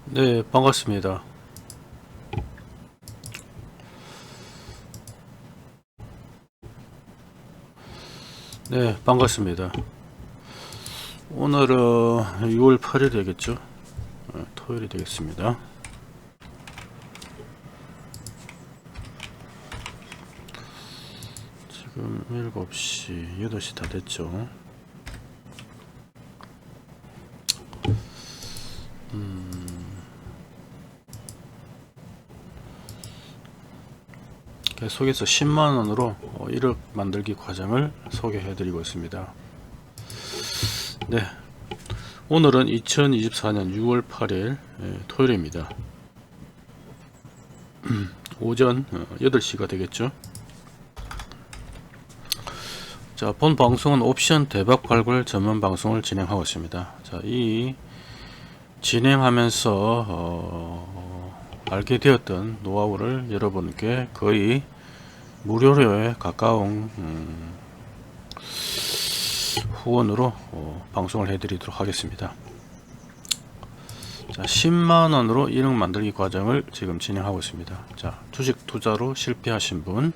네, 반갑습니다. 네, 반갑습니다. 오늘은 6월 8일 되겠죠? 토요일이 되겠습니다. 지금 7시, 8시 다 됐죠? 계속해서 10만원으로 1억 만들기 과정을 소개해 드리고 있습니다. 네, 오늘은 2024년 6월 8일 토요일입니다. 오전 8시가 되겠죠. 자, 본 방송은 옵션 대박 발굴 전문 방송을 진행하고 있습니다. 자, 이 진행하면서 알게 되었던 노하우를 여러분께 거의 무료에 가까운 후원으로 방송을 해드리도록 하겠습니다. 자, 10만원으로 1억 만들기 과정을 지금 진행하고 있습니다. 자, 주식 투자로 실패하신 분,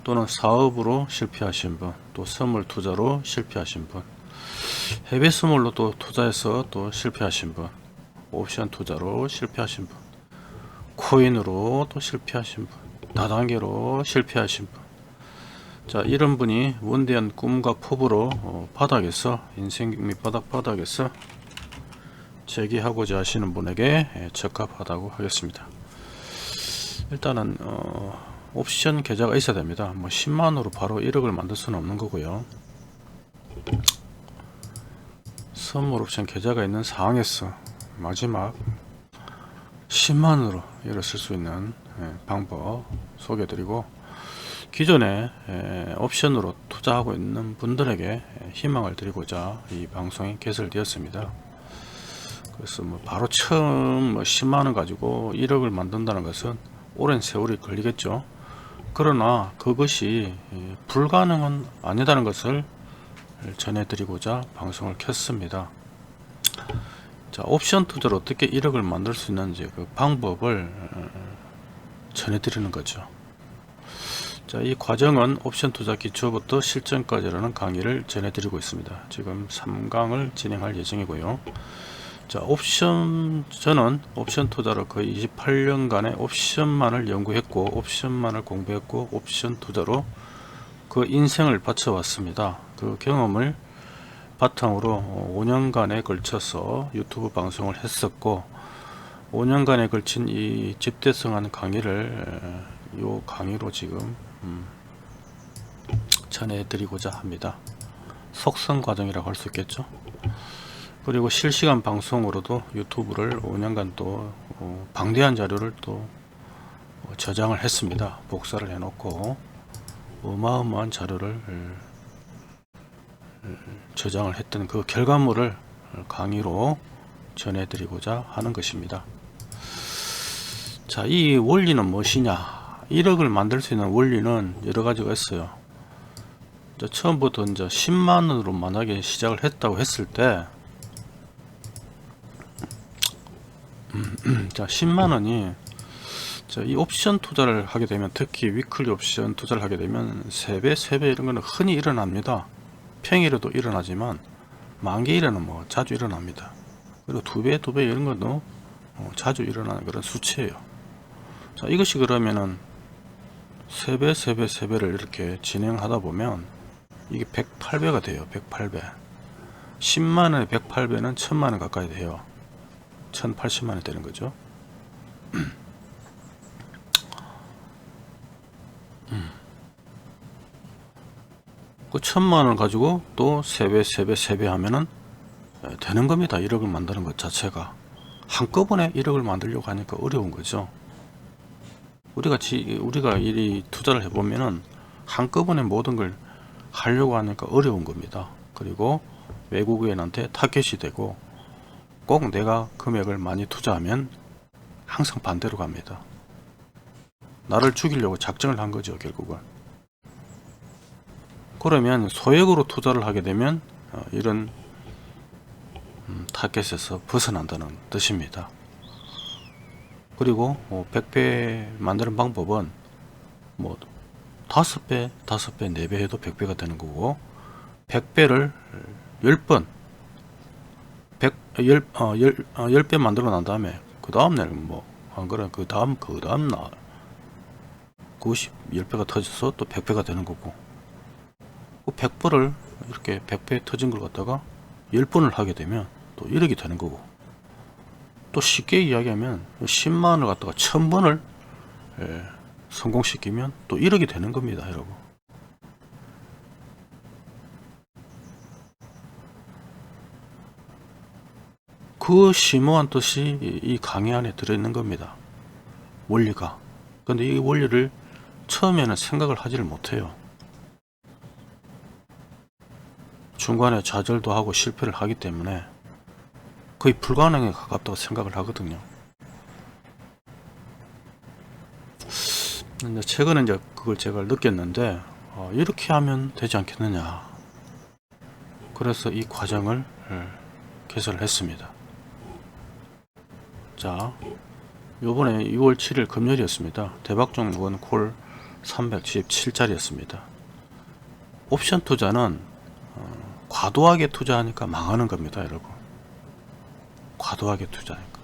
또는 사업으로 실패하신 분, 또 선물 투자로 실패하신 분, 해외 선물로 또 투자해서 또 실패하신 분, 옵션 투자로 실패하신 분, 코인으로 또 실패하신 분, 다단계로 실패하신 분, 자, 이런 분이 원대한 꿈과 포부로 바닥에서, 인생 밑바닥 바닥에서 재기하고자 하시는 분에게 적합하다고 하겠습니다. 일단은 옵션 계좌가 있어야 됩니다. 뭐 10만원으로 바로 1억을 만들 수는 없는 거고요. 선물 옵션 계좌가 있는 상황에서 마지막 10만원으로 1억 쓸 수 있는 방법 소개해드리고, 기존에 옵션으로 투자하고 있는 분들에게 희망을 드리고자 이 방송이 개설되었습니다. 그래서 뭐 바로 처음 10만원 가지고 1억을 만든다는 것은 오랜 세월이 걸리겠죠. 그러나 그것이 불가능은 아니다는 것을 전해드리고자 방송을 켰습니다. 자, 옵션 투자로 어떻게 1억을 만들 수 있는지 그 방법을 전해드리는 거죠. 자, 이 과정은 옵션 투자 기초부터 실전까지라는 강의를 전해드리고 있습니다. 지금 3강을 진행할 예정이고요. 자, 저는 옵션 투자로 거의 28년간의 옵션만을 연구했고, 옵션만을 공부했고, 옵션 투자로 그 인생을 바쳐왔습니다. 그 경험을 바탕으로 5년간에 걸쳐서 유튜브 방송을 했었고, 5년간에 걸친 이 집대성한 강의를 이 강의로 지금 전해드리고자 합니다. 속성 과정이라고 할 수 있겠죠. 그리고 실시간 방송으로도 유튜브를 5년간 또 방대한 자료를 또 저장을 했습니다. 복사를 해놓고 어마어마한 자료를 저장을 했던 그 결과물을 강의로 전해드리고자 하는 것입니다. 자, 이 원리는 무엇이냐? 1억을 만들 수 있는 원리는 여러 가지가 있어요. 처음부터 이제 10만원으로 만약에 시작을 했다고 했을 때, 자, 10만원이 이 옵션 투자를 하게 되면, 특히 위클리 옵션 투자를 하게 되면 3배, 3배 이런 거는 흔히 일어납니다. 평일에도 일어나지만 만기일에는 뭐 자주 일어납니다. 그리고 2배, 2배 이런 것도 자주 일어나는 그런 수치예요. 자, 이것이 그러면은 3배, 3배, 3배를 이렇게 진행하다 보면 이게 108배가 돼요. 108배. 10만원에 108배는 1000만원 가까이 돼요. 1080만원 되는 거죠. 그 1000만원 가지고 또 3배, 3배, 3배 하면은 되는 겁니다. 1억을 만드는 것 자체가. 한꺼번에 1억을 만들려고 하니까 어려운 거죠. 우리가 이 투자를 해보면은 한꺼번에 모든 걸 하려고 하니까 어려운 겁니다. 그리고 외국인한테 타겟이 되고, 꼭 내가 금액을 많이 투자하면 항상 반대로 갑니다. 나를 죽이려고 작정을 한 거죠, 결국은. 그러면 소액으로 투자를 하게 되면 이런 타겟에서 벗어난다는 뜻입니다. 그리고 100배 만드는 방법은 뭐 5배, 5배, 4배 해도 100배가 되는 거고, 100배를 10번 10배 만들어 난 다음에 그 다음날 뭐 안 그래 그 다음 날 그것이 10배가 터져서 또 100배가 되는 거고, 그 100번을 이렇게 100배 터진 걸 갖다가 10번을 하게 되면 또 1억이 되는 거고, 또 쉽게 이야기하면 10만원을 갖다가 1000번을 성공시키면 또 1억이 되는 겁니다, 여러분. 그 심오한 뜻이 이 강의 안에 들어있는 겁니다. 원리가. 근데 이 원리를 처음에는 생각을 하지를 못해요. 중간에 좌절도 하고 실패를 하기 때문에 거의 불가능에 가깝다고 생각을 하거든요. 근데 최근에 이제 그걸 제가 느꼈는데, 이렇게 하면 되지 않겠느냐. 그래서 이 과정을 개설을 했습니다. 자, 요번에 6월 7일 금요일이었습니다. 대박 종목은 콜 317짜리였습니다. 옵션 투자는 과도하게 투자하니까 망하는 겁니다, 여러분. 과도하게 투자하니까.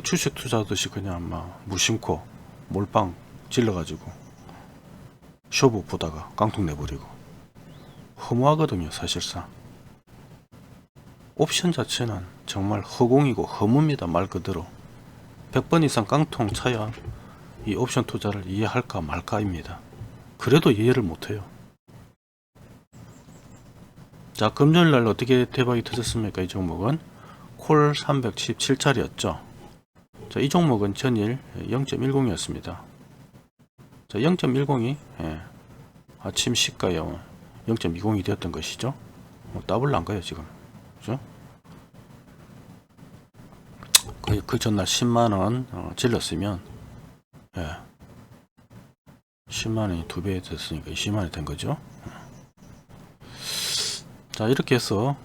주식 투자하듯이 그냥 막 무심코 몰빵 질러가지고 쇼부 보다가 깡통 내버리고 허무하거든요, 사실상. 옵션 자체는 정말 허공이고 허무입니다, 말 그대로. 100번 이상 깡통 차야 이 옵션 투자를 이해할까 말까입니다. 그래도 이해를 못해요. 자, 금요일날 어떻게 대박이 터졌습니까? 이 종목은 콜 317짜리였죠. 자, 이 종목은 전일 0.10이었습니다. 자, 0.10이 아침 시가에 0.20이 되었던 것이죠. 더블 난 거예요, 지금. 그죠? 그 전날 10만원 질렀으면 10만원이 2배 됐으니까 20만원이 된 거죠. 자, 이렇게 해서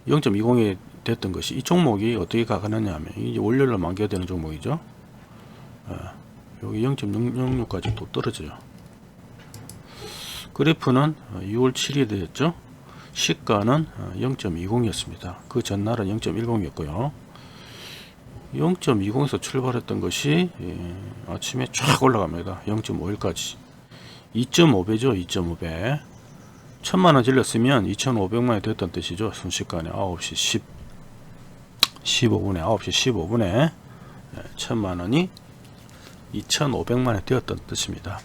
0.20이 됐던 것이, 이 종목이 어떻게 가느냐 하면 이제 월요일날 만기가 되는 종목이죠. 여기 0.666까지 또 떨어져요. 그래프는 6월 7일이 되었죠. 시가는 0.20이었습니다. 그 전날은 0.10이었고요. 0.20에서 출발했던 것이 아침에 쫙 올라갑니다. 0.51까지 2.5배죠. 2.5배. 1000만원 질렀으면 2500만원이 됐던 뜻이죠. 순식간에 9시 15분에 9시 15분에 1000만원이 2500만원이 되었던 뜻입니다.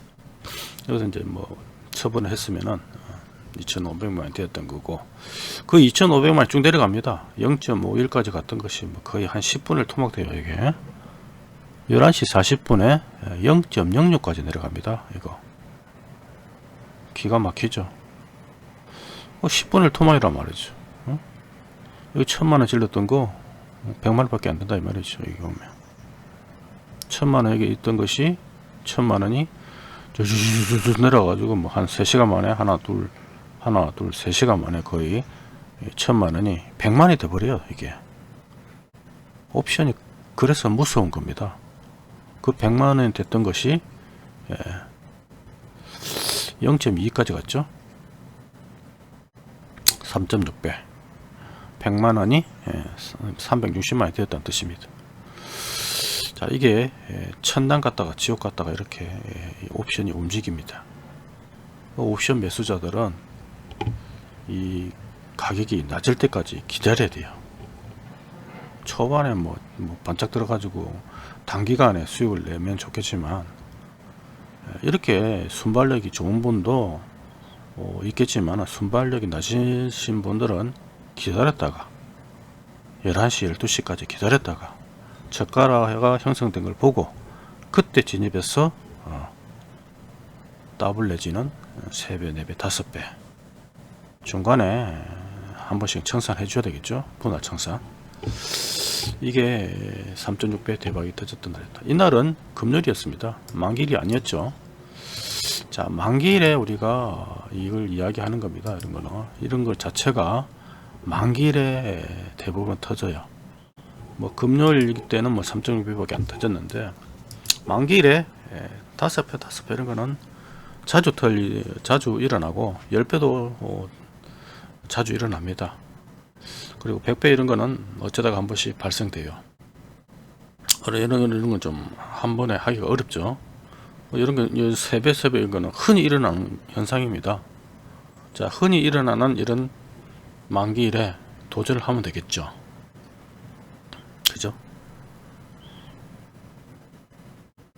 여기서 이제 뭐 처분을 했으면은 2500만원 되었던 거고, 그 2500만원 쭉 내려갑니다. 0.51까지 갔던 것이 뭐 거의 한 10분을 토막돼요. 이게 11시 40분에 0.06까지 내려갑니다. 이거 기가 막히죠. 10분을 토막이란 말이죠. 여기 1000만원 질렀던 거 100만원 밖에 안 된다 이 말이죠. 이게 보면 1000만원 여기 있던 것이 1000만원이 쭉 내려가지고 뭐 한 3시간 만에 하나 둘 3시간 만에 거의 1000만원이 100만이 돼버려요. 이게 옵션이 그래서 무서운 겁니다. 그 100만원이 됐던 것이 0.2까지 갔죠. 3.6배 100만원이 360만원이 되었다는 뜻입니다. 자, 이게 천당 갔다가 지옥 갔다가 이렇게 옵션이 움직입니다. 옵션 매수자들은 이 가격이 낮을 때까지 기다려야 돼요. 초반에 뭐 반짝 들어가지고 단기간에 수익을 내면 좋겠지만, 이렇게 순발력이 좋은 분도 있겠지만 순발력이 낮으신 분들은 기다렸다가 11시 12시까지 기다렸다가 저가가 형성된 걸 보고 그때 진입해서 더블 내지는 3배, 4배, 5배 중간에 한 번씩 청산해 줘야 되겠죠. 분할 청산. 이게 3.6배 대박이 터졌던 날이다. 이날은 금요일이었습니다. 만기일이 아니었죠. 자, 만기일에 우리가 이걸 이야기하는 겁니다. 이런 것 자체가 만기일에 대부분 터져요. 뭐 금요일 때는 뭐 3.6배밖에 안 터졌는데 만기일에 5배 이런 거는 자주 일어나고 10배도 자주 일어납니다. 그리고 100배 이런 거는 어쩌다가 한 번씩 발생돼요. 이런 건 좀 한 번에 하기가 어렵죠. 이런 건 3배, 3배 이런 거는 흔히 일어나는 현상입니다. 자, 흔히 일어나는 이런 만기일에 도전을 하면 되겠죠. 그죠?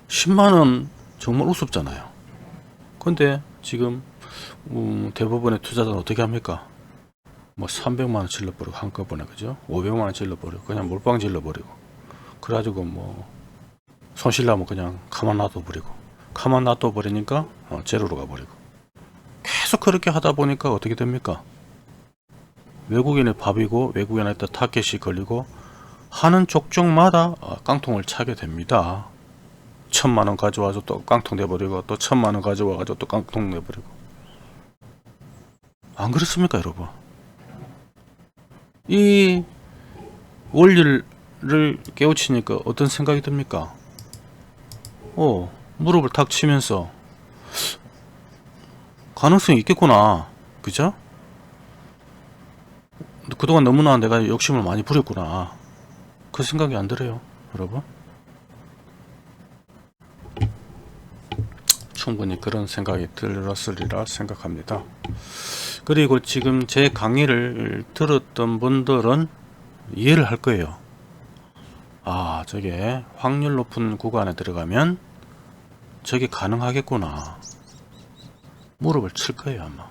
10만원 정말 우습잖아요. 근데 지금 대부분의 투자자는 어떻게 합니까? 뭐 300만원 질러버리고 한꺼번에, 그죠? 500만원 질러버리고 그냥 몰빵 질러버리고 그래가지고 뭐 손실나면 그냥 가만 놔둬 버리니까 제로로 가버리고 계속 그렇게 하다 보니까 어떻게 됩니까? 외국인의 밥이고 외국인한테 타겟이 걸리고 하는 족족마다 깡통을 차게 됩니다. 1000만원 가져와서 또 깡통 내버리고 또 1000만원 가져와가지고 또 깡통 내버리고. 안 그렇습니까 여러분? 이 원리를 깨우치니까 어떤 생각이 듭니까? 무릎을 탁 치면서 가능성이 있겠구나, 그죠? 그동안 너무나 내가 욕심을 많이 부렸구나, 그 생각이 안 들어요 여러분? 충분히 그런 생각이 들었으리라 생각합니다. 그리고 지금 제 강의를 들었던 분들은 이해를 할 거예요. 아, 저게 확률 높은 구간에 들어가면 저게 가능하겠구나, 무릎을 칠 거예요 아마.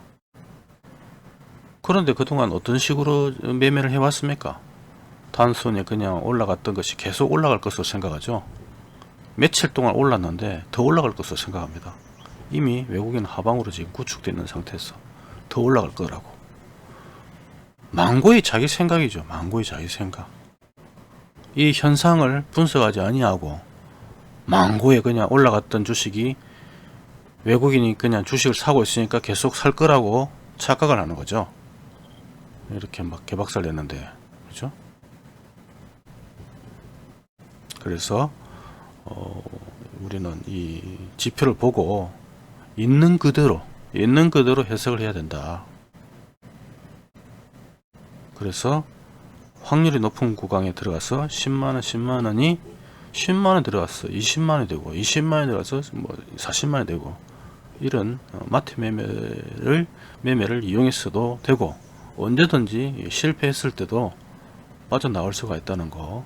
그런데 그동안 어떤 식으로 매매를 해왔습니까? 단순히 그냥 올라갔던 것이 계속 올라갈 것으로 생각하죠. 며칠 동안 올랐는데 더 올라갈 것으로 생각합니다. 이미 외국인 하방으로 지금 구축되어 있는 상태에서 더 올라갈 거라고. 망고의 자기 생각이죠. 망고의 자기 생각. 이 현상을 분석하지 아니하고 망고에 그냥 올라갔던 주식이 외국인이 그냥 주식을 사고 있으니까 계속 살 거라고 착각을 하는 거죠. 이렇게 막 개박살 냈는데, 그죠? 그래서 우리는 이 지표를 보고 있는 그대로 해석을 해야 된다. 그래서 확률이 높은 구간에 들어가서 10만원이 10만원 들어갔어 20만원이 되고 20만원이 들어가서 뭐 40만원이 되고 이런 마트 매매를 이용했어도 되고 언제든지 실패했을 때도 빠져나올 수가 있다는 거.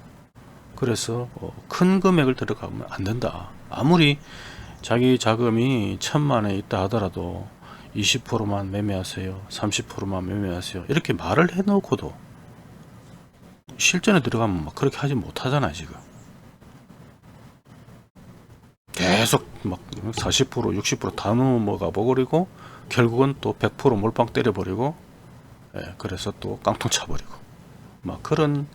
그래서 큰 금액을 들어가면 안 된다. 아무리 자기 자금이 1000만원에 있다 하더라도 20%만 매매하세요, 30%만 매매하세요, 이렇게 말을 해놓고도 실전에 들어가면 막 그렇게 하지 못하잖아요. 지금 계속 막 40%, 60%다 넘어가 버리고 결국은 또 100% 몰빵 때려버리고, 그래서 또 깡통 차버리고 막 그런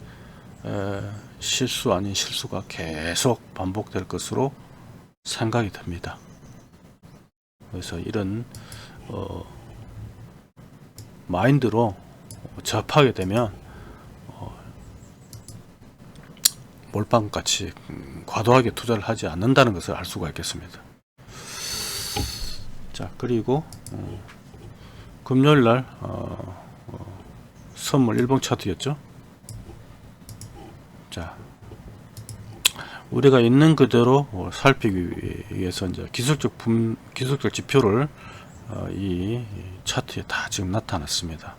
실수 아닌 실수가 계속 반복될 것으로 생각이 듭니다. 그래서 이런 마인드로 접하게 되면 몰빵같이 과도하게 투자를 하지 않는다는 것을 알 수가 있겠습니다. 자, 그리고 금요일날 선물 일봉 차트였죠. 자, 우리가 있는 그대로 살피기 위해서 이제 기술적 지표를 이 차트에 다 지금 나타났습니다.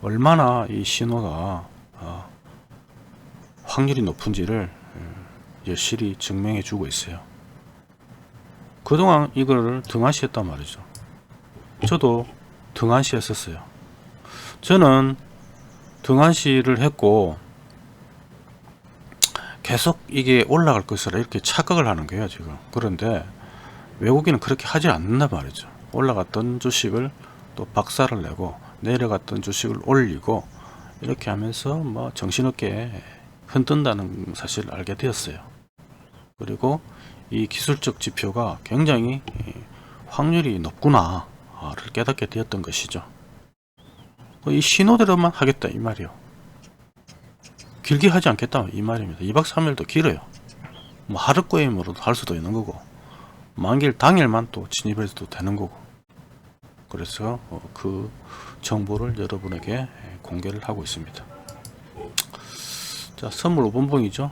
얼마나 이 신호가 확률이 높은지를 여실히 증명해 주고 있어요. 그동안 이걸 등한시 했단 말이죠. 저도 등한시 했었어요. 저는 등한시를 했고 계속 이게 올라갈 것이라 이렇게 착각을 하는 거예요 지금. 그런데 외국인은 그렇게 하지 않는단 말이죠. 올라갔던 주식을 또 박살을 내고 내려갔던 주식을 올리고 이렇게 하면서 뭐 정신없게 흔든다는 사실을 알게 되었어요. 그리고 이 기술적 지표가 굉장히 확률이 높구나를 깨닫게 되었던 것이죠. 이 신호대로만 하겠다 이 말이요. 길게 하지 않겠다 이 말입니다. 2박 3일도 길어요. 뭐 하루 게임으로도 할 수도 있는 거고 만기일 당일만 또 진입해도 되는 거고. 그래서 그 정보를 여러분에게 공개를 하고 있습니다. 자, 선물 5번봉이죠.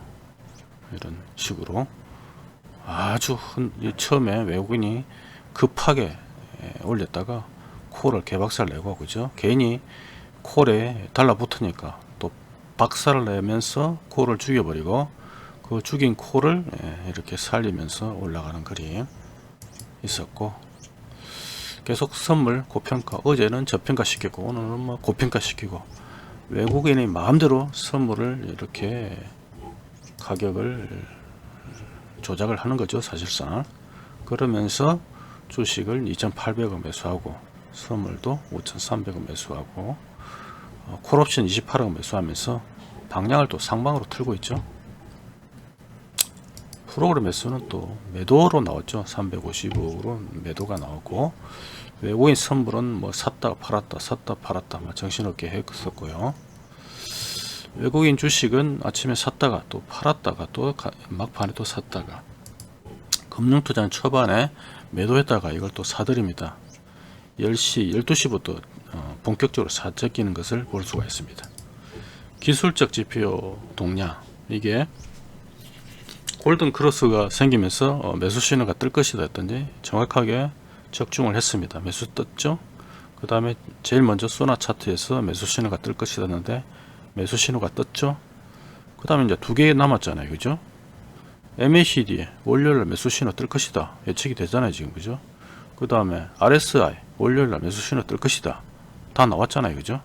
이런 식으로 아주 처음에 외국인이 급하게 올렸다가 콜을 개박살 내고, 그죠? 괜히 콜에 달라붙으니까 또 박살을 내면서 콜을 죽여버리고 그 죽인 콜을 이렇게 살리면서 올라가는 그림 있었고, 계속 선물 고평가, 어제는 저평가 시켰고 오늘은 뭐 고평가 시키고, 외국인이 마음대로 선물을 이렇게 가격을 조작을 하는 거죠 사실상. 그러면서 주식을 2,800원 매수하고 선물도 5,300원 매수하고 콜옵션 28원 매수하면서 방향을 또 상방으로 틀고 있죠. 프로그램 매수는 또 매도로 나왔죠. 355억으로 매도가 나오고, 외국인 선물은 뭐 샀다가 팔았다 샀다 팔았다 막 정신없게 했었고요. 외국인 주식은 아침에 샀다가 또 팔았다가 또 막판에 또 샀다가, 금융투자는 초반에 매도했다가 이걸 또 사들입니다. 10시 12시부터 본격적으로 사재끼는 것을 볼 수가 있습니다. 기술적 지표 동향, 이게 골든 크로스가 생기면서 매수 신호가 뜰 것이다 했더니 정확하게 적중을 했습니다. 매수 떴죠. 그 다음에 제일 먼저 소나 차트에서 매수 신호가 뜰 것이다 했는데 매수 신호가 떴죠. 그 다음에 이제 두 개 남았잖아요, 그죠? MACD에 월요일 매수 신호 뜰 것이다 예측이 되잖아요 지금, 그죠? 그 다음에 RSI 월요일 매수 신호 뜰 것이다 다 나왔잖아요, 그죠?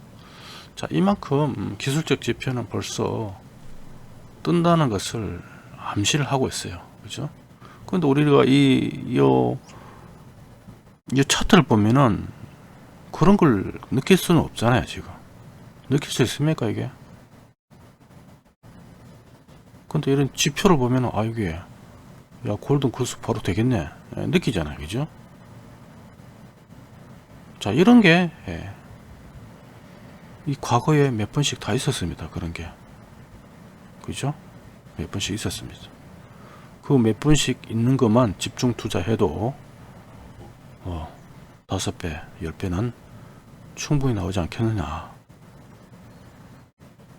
자, 이만큼 기술적 지표는 벌써 뜬다는 것을 암시를 하고 있어요, 그죠? 근데 우리가 이 차트를 보면은 그런 걸 느낄 수는 없잖아요. 지금 느낄 수 있습니까 이게? 근데 이런 지표를 보면은 이게 야 골든 크로스 바로 되겠네 느끼잖아요, 그죠? 자, 이런 게 이 과거에 몇 번씩 다 있었습니다. 그런 게, 그죠? 몇 번씩 있었습니다. 그 몇 번씩 있는 것만 집중 투자해도 5배, 10배는 충분히 나오지 않겠느냐.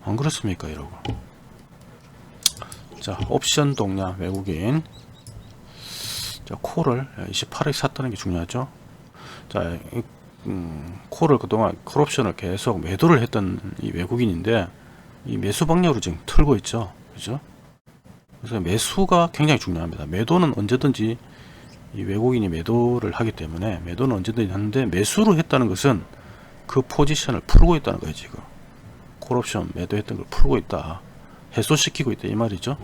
안 그렇습니까, 여러분? 자, 옵션 동향 외국인. 자, 콜을 28에 샀다는 게 중요하죠. 자, 콜을 그동안 콜옵션을 계속 매도를 했던 이 외국인인데 이 매수 방향으로 지금 틀고 있죠, 그죠? 그래서 매수가 굉장히 중요합니다. 매도는 언제든지 이 외국인이 매도를 하기 때문에 매도는 언제든지 하는데, 매수를 했다는 것은 그 포지션을 풀고 있다는 거예요. 지금 콜옵션 매도했던 걸 풀고 있다, 해소시키고 있다 이 말이죠.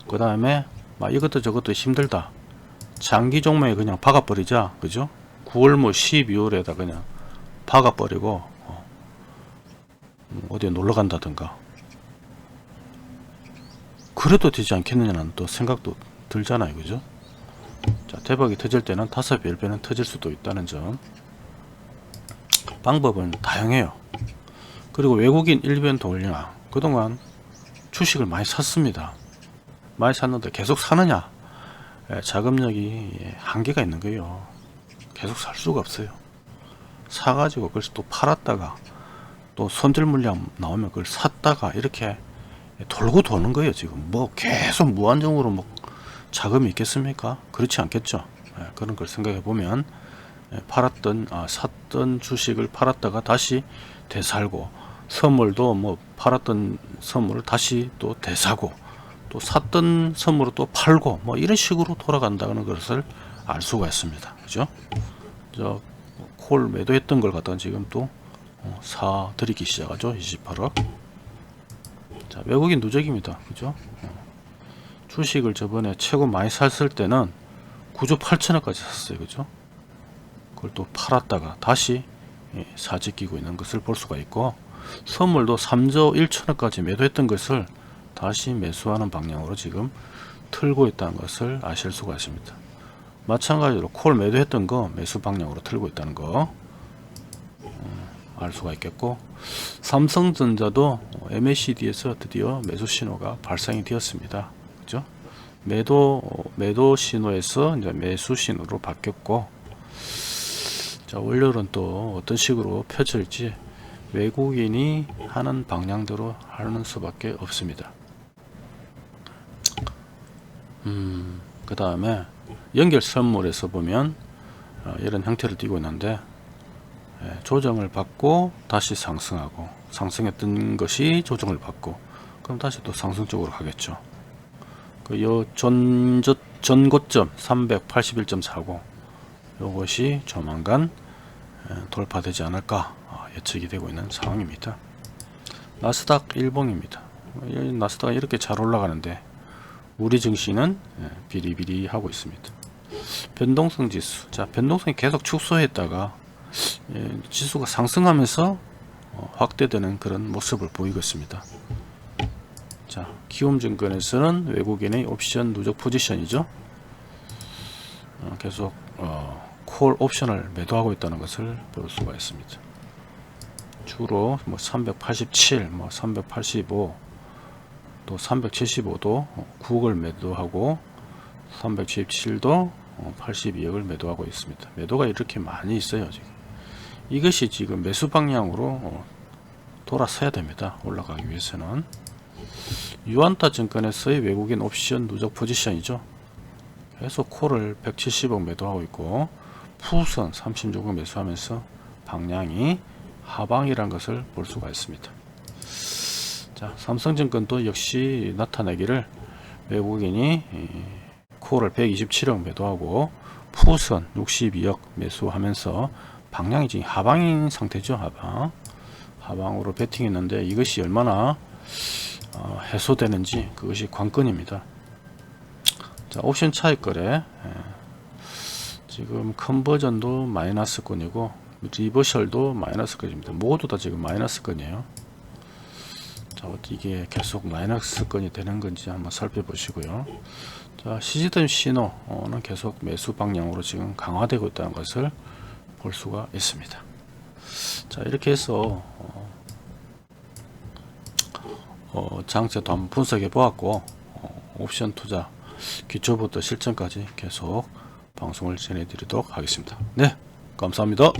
그 다음에 막 이것도 저것도 힘들다, 장기 종목에 그냥 박아버리자, 그죠? 9월 뭐 12월에다 그냥 박아버리고 어디에 놀러 간다든가 그래도 되지 않겠느냐는 또 생각도 들잖아요, 그죠? 자, 대박이 터질 때는 5배, 10배는 터질 수도 있다는 점. 방법은 다양해요. 그리고 외국인 일변 동향, 그동안 주식을 많이 샀습니다. 많이 샀는데 계속 사느냐? 자금력이 한계가 있는 거예요. 계속 살 수가 없어요. 사가지고 그걸 또 팔았다가 또 손절 물량 나오면 그걸 샀다가 이렇게 돌고 도는 거예요. 지금 뭐 계속 무한정으로 뭐 자금이 있겠습니까? 그렇지 않겠죠. 그런 걸 생각해 보면 샀던 주식을 팔았다가 다시 되살고, 선물도 뭐 팔았던 선물을 다시 또 되사고, 또 샀던 선물을 또 팔고, 뭐 이런 식으로 돌아간다는 것을 알 수가 있습니다. 그죠? 저 콜 매도했던 걸 갖다가 지금 또 사들이기 시작하죠. 28억. 자, 외국인 누적입니다. 그죠? 주식을 저번에 최고 많이 샀을 때는 9조 8천억까지 샀어요. 그죠? 그걸 또 팔았다가 다시 사재 끼고 있는 것을 볼 수가 있고, 선물도 3조 1천억까지 매도했던 것을 다시 매수하는 방향으로 지금 틀고 있다는 것을 아실 수가 있습니다. 마찬가지로 콜 매도했던 거 매수 방향으로 틀고 있다는 거. 알 수가 있겠고, 삼성전자도 MACD에서 드디어 매수 신호가 발생이 되었습니다. 그죠? 매도 신호에서 이제 매수 신호로 바뀌었고, 자, 월요일은 또 어떤 식으로 펴질지 외국인이 하는 방향대로 하는 수밖에 없습니다. 그 다음에 연결 선물에서 보면 이런 형태를 띠고 있는데, 조정을 받고 다시 상승하고, 상승했던 것이 조정을 받고, 그럼 다시 또 상승 쪽으로 가겠죠. 요 전고점 381.40 요것이 조만간 돌파되지 않을까 예측이 되고 있는 상황입니다. 나스닥 일봉입니다. 나스닥은 이렇게 잘 올라가는데 우리 증시는 비리비리 하고 있습니다. 변동성 지수, 자, 변동성이 계속 축소했다가 지수가 상승하면서 확대되는 그런 모습을 보이고 있습니다. 자, 키움증권에서는 외국인의 옵션 누적 포지션이죠. 계속 콜 옵션을 매도하고 있다는 것을 볼 수가 있습니다. 주로 387, 385, 또 375도 9억을 매도하고 377도 82억을 매도하고 있습니다. 매도가 이렇게 많이 있어요. 지금 이것이 지금 매수 방향으로 돌아서야 됩니다. 올라가기 위해서는. 유안타 증권에서의 외국인 옵션 누적 포지션이죠. 계속 콜을 170억 매도하고 있고 푸선 36억 매수하면서 방향이 하방이란 것을 볼 수가 있습니다. 자, 삼성증권도 역시 나타내기를 외국인이 콜을 127억 매도하고 푸선 62억 매수하면서 방향이 지금 하방인 상태죠. 하방으로 베팅했는데 이것이 얼마나 해소되는지 그것이 관건입니다. 자, 옵션 차익 거래, 지금 컨버전도 마이너스권이고 리버셜도 마이너스권입니다. 모두 다 지금 마이너스권이에요. 자, 이게 계속 마이너스권이 되는 건지 한번 살펴보시고요. 자, 시즈템 신호는 계속 매수 방향으로 지금 강화되고 있다는 것을 볼 수가 있습니다. 자, 이렇게 해서 장세도 한번 분석해 보았고, 옵션 투자 기초부터 실전까지 계속 방송을 전해드리도록 하겠습니다. 네, 감사합니다.